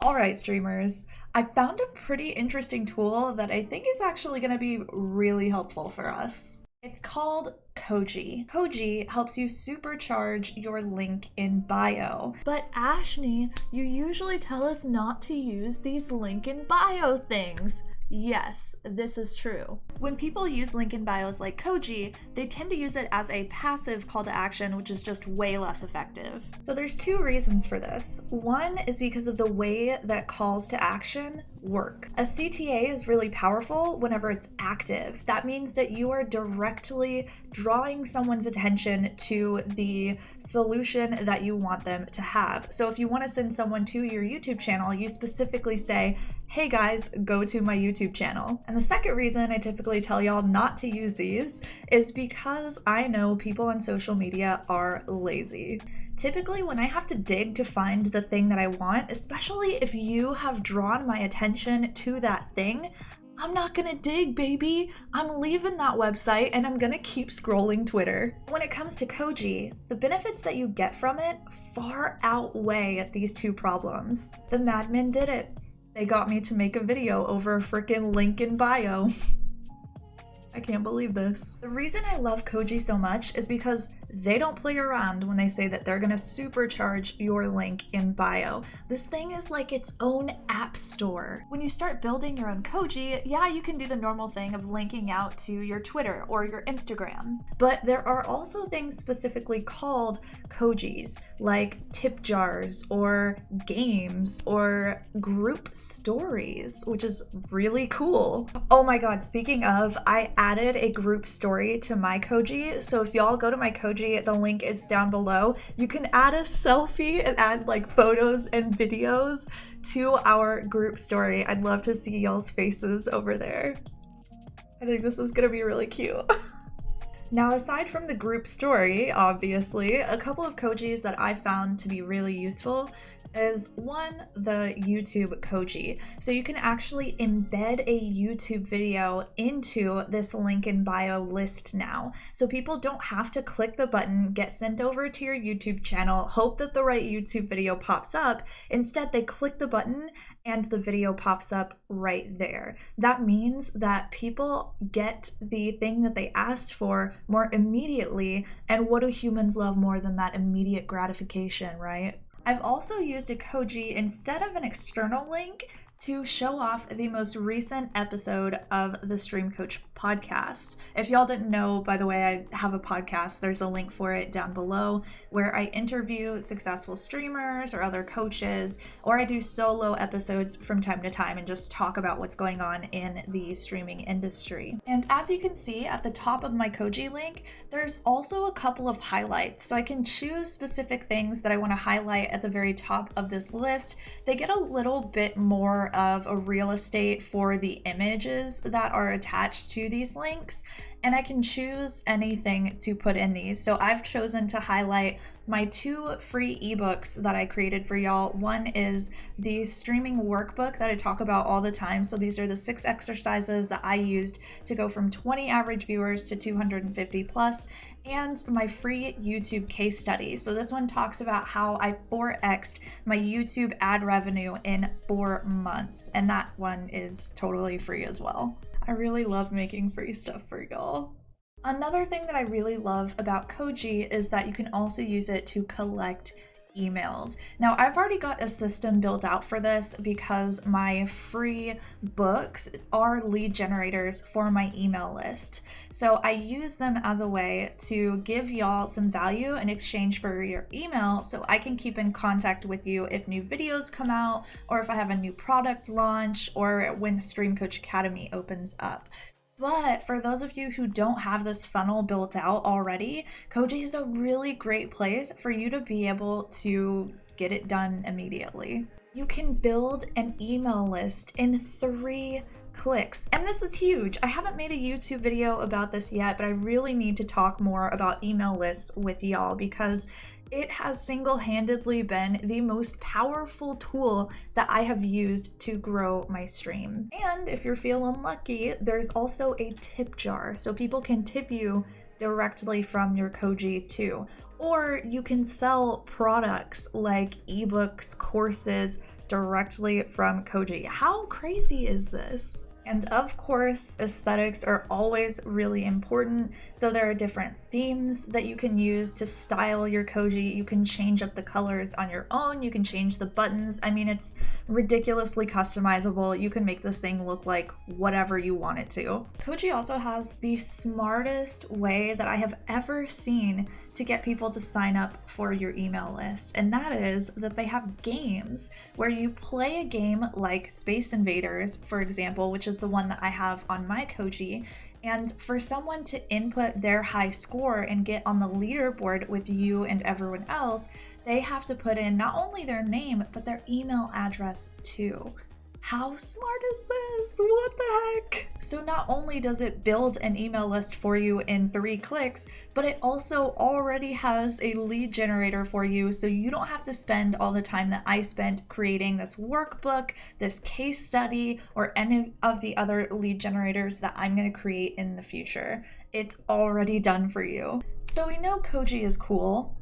Alright, streamers, I found a pretty interesting tool that I think is actually going to be really helpful for us. It's called Koji. Koji helps you supercharge your link in bio. But Ashni, you usually tell us not to use these link in bio things. Yes, this is true. When people use link in bios like Koji, they tend to use it as a passive call to action, which is just way less effective. So there's two reasons for this. One is because of the way that calls to action work. A CTA is really powerful whenever it's active. That means that you are directly drawing someone's attention to the solution that you want them to have. So if you want to send someone to your YouTube channel, you specifically say, hey guys, go to my YouTube channel. And the second reason I typically tell y'all not to use these is because I know people on social media are lazy. Typically, when I have to dig to find the thing that I want, especially if you have drawn my attention to that thing, I'm not gonna dig, baby. I'm leaving that website and I'm gonna keep scrolling Twitter. When it comes to Koji, the benefits that you get from it far outweigh these two problems. The madmen did it. They got me to make a video over a freaking link in bio. I can't believe this. The reason I love Koji so much is because they don't play around when they say that they're gonna supercharge your link in bio. This thing is like its own app store. When you start building your own Koji, yeah, you can do the normal thing of linking out to your Twitter or your Instagram. But there are also things specifically called Kojis, like tip jars or games or group stories, which is really cool. Oh my god, speaking of, I added a group story to my Koji, so if y'all go to my Koji, the link is down below. You can add a selfie and add like photos and videos to our group story. I'd love to see y'all's faces over there. I think this is gonna be really cute. Now, aside from the group story, obviously, a couple of Kojis that I found to be really useful is one, the YouTube Koji. So you can actually embed a YouTube video into this link in bio list now. So people don't have to click the button, get sent over to your YouTube channel, hope that the right YouTube video pops up. Instead, they click the button and the video pops up right there. That means that people get the thing that they asked for more immediately. And what do humans love more than that immediate gratification, right? I've also used a Koji instead of an external link to show off the most recent episode of the Stream Coach podcast. If y'all didn't know, by the way, I have a podcast. There's a link for it down below where I interview successful streamers or other coaches, or I do solo episodes from time to time and just talk about what's going on in the streaming industry. And as you can see at the top of my Koji link, there's also a couple of highlights. So I can choose specific things that I want to highlight at the very top of this list. They get a little bit more of a real estate for the images that are attached to these links, and I can choose anything to put in these. So I've chosen to highlight my two free ebooks that I created for y'all. One is the streaming workbook that I talk about all the time. So these are the 6 exercises that I used to go from 20 average viewers to 250 plus, and my free YouTube case study. So this one talks about how I 4x'd my YouTube ad revenue in 4 months, and that one is totally free as well. I really love making free stuff for y'all. Another thing that I really love about Koji is that you can also use it to collect emails. Now, I've already got a system built out for this because my free books are lead generators for my email list. So I use them as a way to give y'all some value in exchange for your email so I can keep in contact with you if new videos come out, or if I have a new product launch, or when Stream Coach Academy opens up. But for those of you who don't have this funnel built out already, Koji is a really great place for you to be able to get it done immediately. You can build an email list in 3 clicks. And this is huge. I haven't made a YouTube video about this yet, but I really need to talk more about email lists with y'all because it has single-handedly been the most powerful tool that I have used to grow my stream. And if you're feeling lucky, there's also a tip jar, so people can tip you directly from your Koji too. Or you can sell products like ebooks, courses, directly from Koji. How crazy is this? And of course, aesthetics are always really important. So there are different themes that you can use to style your Koji. You can change up the colors on your own. You can change the buttons. I mean, it's ridiculously customizable. You can make this thing look like whatever you want it to. Koji also has the smartest way that I have ever seen to get people to sign up for your email list. And that is that they have games where you play a game like Space Invaders, for example, which is the one that I have on my Koji. And for someone to input their high score and get on the leaderboard with you and everyone else, they have to put in not only their name, but their email address too. How smart is this? What the heck? So not only does it build an email list for you in 3 clicks, but it also already has a lead generator for you, so you don't have to spend all the time that I spent creating this workbook, this case study, or any of the other lead generators that I'm going to create in the future. It's already done for you. So we know Koji is cool,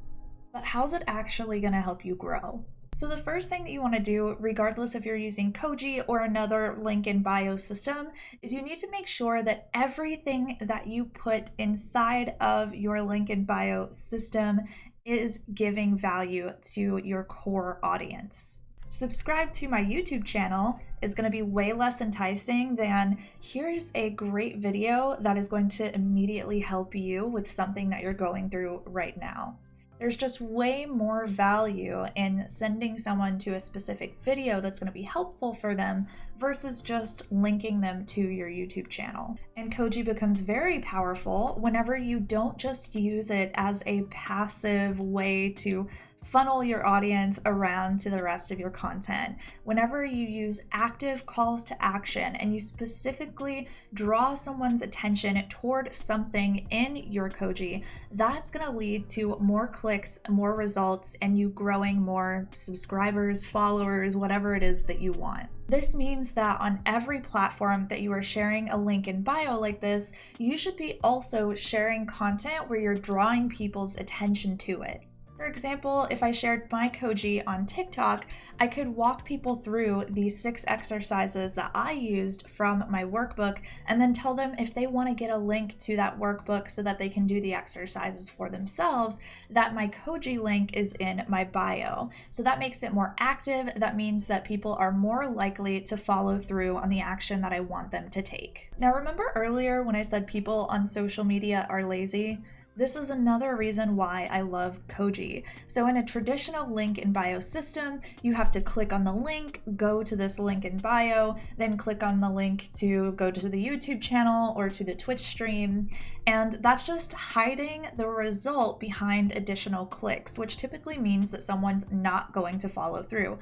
but how's it actually going to help you grow? So the first thing that you want to do, regardless if you're using Koji or another link in bio system, is you need to make sure that everything that you put inside of your link in bio system is giving value to your core audience. Subscribe to my YouTube channel is going to be way less enticing than here's a great video that is going to immediately help you with something that you're going through right now. There's just way more value in sending someone to a specific video that's going to be helpful for them versus just linking them to your YouTube channel. And Koji becomes very powerful whenever you don't just use it as a passive way to funnel your audience around to the rest of your content. Whenever you use active calls to action and you specifically draw someone's attention toward something in your Koji, that's going to lead to more clicks, more results, and you growing more subscribers, followers, whatever it is that you want. This means that on every platform that you are sharing a link in bio like this, you should be also sharing content where you're drawing people's attention to it. For example, if I shared my Koji on TikTok, I could walk people through the 6 exercises that I used from my workbook and then tell them if they want to get a link to that workbook so that they can do the exercises for themselves, that my Koji link is in my bio. So that makes it more active. That means that people are more likely to follow through on the action that I want them to take. Now, remember earlier when I said people on social media are lazy? This is another reason why I love Koji. So in a traditional link in bio system, you have to click on the link, go to this link in bio, then click on the link to go to the YouTube channel or to the Twitch stream. And that's just hiding the result behind additional clicks, which typically means that someone's not going to follow through.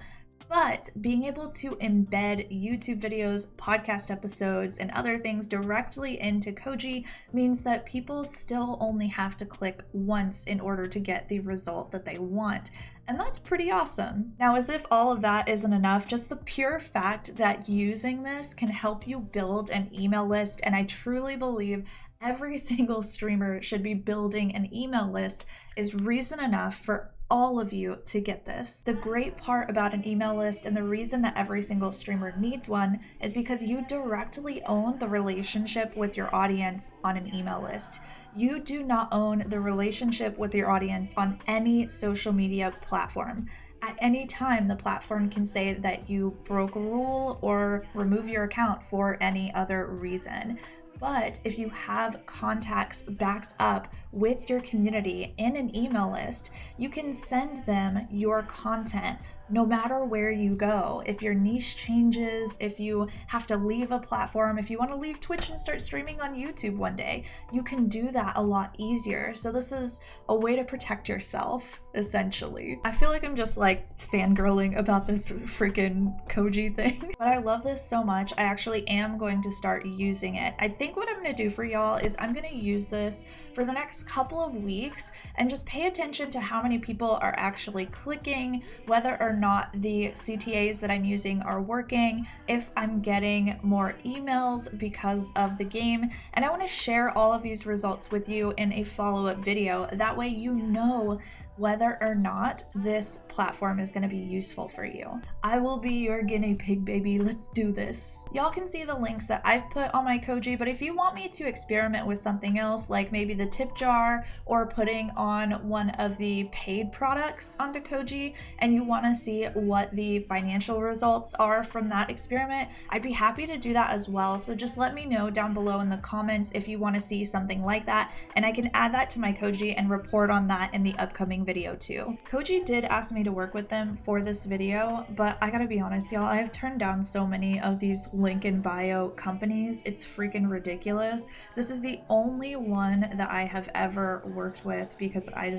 But being able to embed YouTube videos, podcast episodes, and other things directly into Koji means that people still only have to click once in order to get the result that they want. And that's pretty awesome. Now, as if all of that isn't enough, just the pure fact that using this can help you build an email list, and I truly believe every single streamer should be building an email list, is reason enough for all of you to get this. The great part about an email list and the reason that every single streamer needs one is because you directly own the relationship with your audience on an email list. You do not own the relationship with your audience on any social media platform. At any time, the platform can say that you broke a rule or remove your account for any other reason. But if you have contacts backed up with your community in an email list, you can send them your content no matter where you go. If your niche changes, if you have to leave a platform, if you want to leave Twitch and start streaming on YouTube one day, you can do that a lot easier. So this is a way to protect yourself, essentially. I feel like I'm just like fangirling about this freaking Koji thing, but I love this so much. I actually am going to start using it. I think what I'm going to do for y'all is I'm going to use this for the next couple of weeks and just pay attention to how many people are actually clicking, whether or not the CTAs that I'm using are working, if I'm getting more emails because of the game, and I want to share all of these results with you in a follow-up video. That way you know whether or not this platform is going to be useful for you. I will be your guinea pig, baby. Let's do this. Y'all can see the links that I've put on my Koji, but if you want me to experiment with something else, like maybe the tip jar or putting on one of the paid products onto Koji, and you want to see what the financial results are from that experiment, I'd be happy to do that as well. So just let me know down below in the comments if you want to see something like that, and I can add that to my Koji and report on that in the upcoming video too. Koji did ask me to work with them for this video, but I gotta be honest, y'all, I have turned down so many of these link in bio companies. It's freaking ridiculous. This is the only one that I have ever worked with because I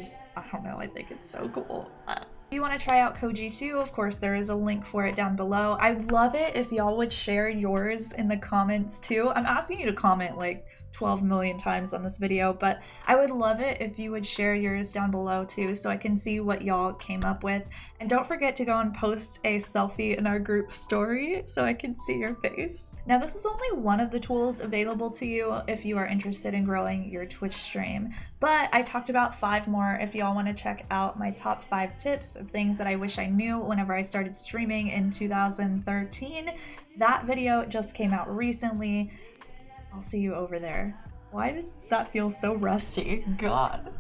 don't know, I think it's so cool. If you want to try out Koji too, of course there is a link for it down below. I'd love it if y'all would share yours in the comments too. I'm asking you to comment like 12 million times on this video, but I would love it if you would share yours down below too so I can see what y'all came up with. And don't forget to go and post a selfie in our group story so I can see your face. Now this is only one of the tools available to you if you are interested in growing your Twitch stream, but I talked about 5 more if y'all want to check out my top 5 tips of things that I wish I knew whenever I started streaming in 2013. That video just came out recently. I'll see you over there. Why did that feel so rusty? God.